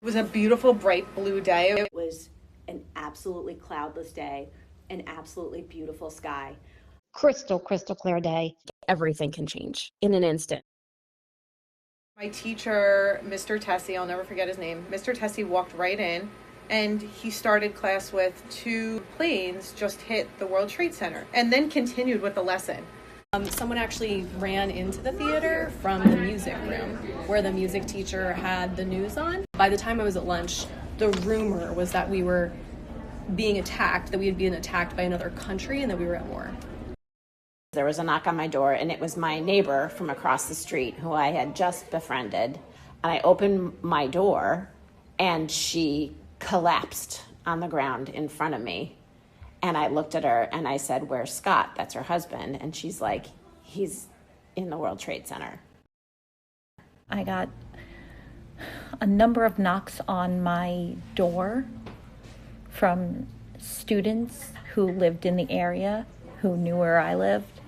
It was a beautiful, bright blue day. It was an absolutely cloudless day, an absolutely beautiful sky. Crystal clear day. Everything can change in an instant. My teacher, Mr. Tessie, I'll never forget his name. Mr. Tessie walked right in and he started class with 2 planes just hit the World Trade Center and then continued with the lesson. Someone actually ran into the theater from the music room where the music teacher had the news on. By the time I was at lunch, the rumor was that we were being attacked, that we had been attacked by another country and that we were at war. There was a knock on my door, and it was my neighbor from across the street who I had just befriended. And I opened my door, and she collapsed on the ground in front of me. And I looked at her, and I said, "Where's Scott?" That's her husband. And she's like, "He's in the World Trade Center." I got a number of knocks on my door from students who lived in the area, who knew where I lived.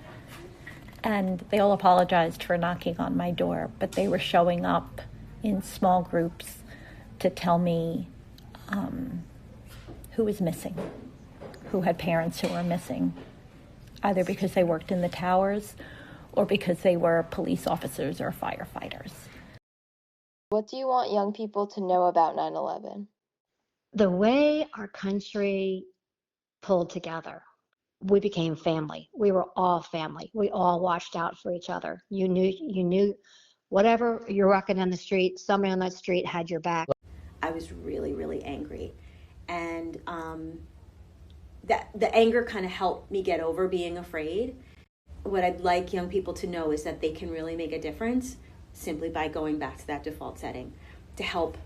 And they all apologized for knocking on my door, but they were showing up in small groups to tell me who was missing, who had parents who were missing, either because they worked in the towers or because they were police officers or firefighters. What do you want young people to know about 9/11? The way our country pulled together, we became family. We were all family. We all watched out for each other. You knew whatever you're walking down the street, somebody on that street had your back. I was really, really angry. And that the anger kind of helped me get over being afraid. What I'd like young people to know is that they can really make a difference simply by going back to that default setting to help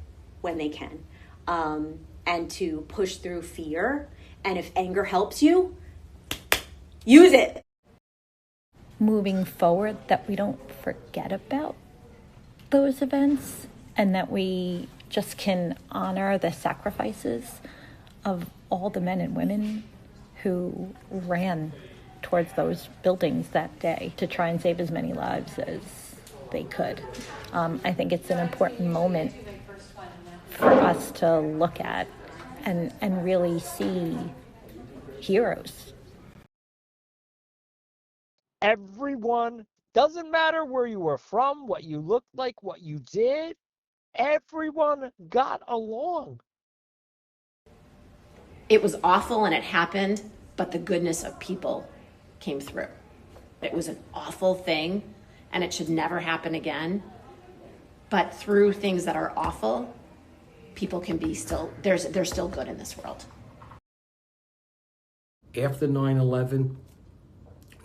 when they can, and to push through fear. And if anger helps you, use it. Moving forward, that we don't forget about those events and that we just can honor the sacrifices of all the men and women who ran towards those buildings that day to try and save as many lives as they could. I think it's an important moment for us to look at and really see heroes. Everyone, doesn't matter where you were from, what you looked like, what you did, everyone got along. It was awful and it happened, but the goodness of people came through. It was an awful thing and it should never happen again. But through things that are awful, people can be there's still good in this world. After 9/11,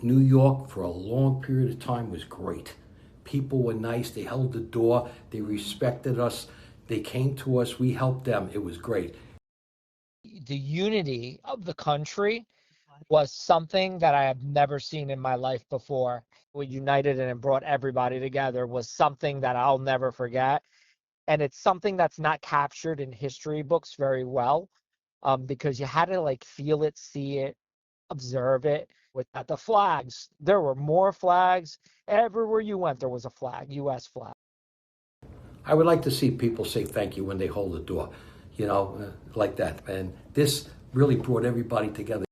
New York for a long period of time was great. People were nice, they held the door, they respected us, they came to us, we helped them, it was great. The unity of the country was something that I have never seen in my life before. What united and brought everybody together was something that I'll never forget. And it's something that's not captured in history books very well, because you had to feel it, see it, observe it. With the flags, there were more flags. Everywhere you went, there was a flag, U.S. flag. I would like to see people say thank you when they hold the door, like that. And this really brought everybody together.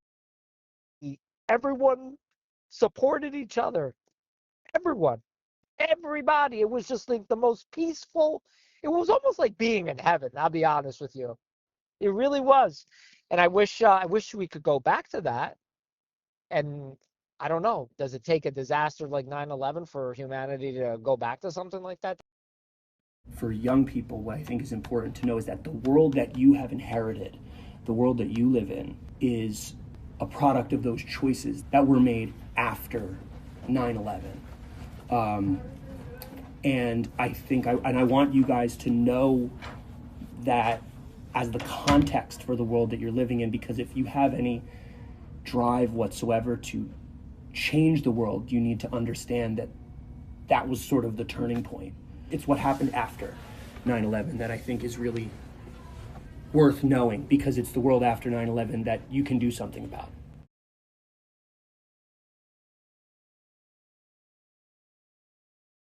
Everyone supported each other. Everyone. Everybody. It was just the most peaceful. It was almost like being in heaven, I'll be honest with you. It really was. And I wish we could go back to that. And I don't know, does it take a disaster like 9/11 for humanity to go back to something like that? For young people, what I think is important to know is that the world that you have inherited, the world that you live in, is a product of those choices that were made after 9/11. And I think, I want you guys to know that as the context for the world that you're living in, because if you have any drive whatsoever to change the world, you need to understand that that was sort of the turning point. It's what happened after 9/11 that I think is really worth knowing, because it's the world after 9/11 that you can do something about.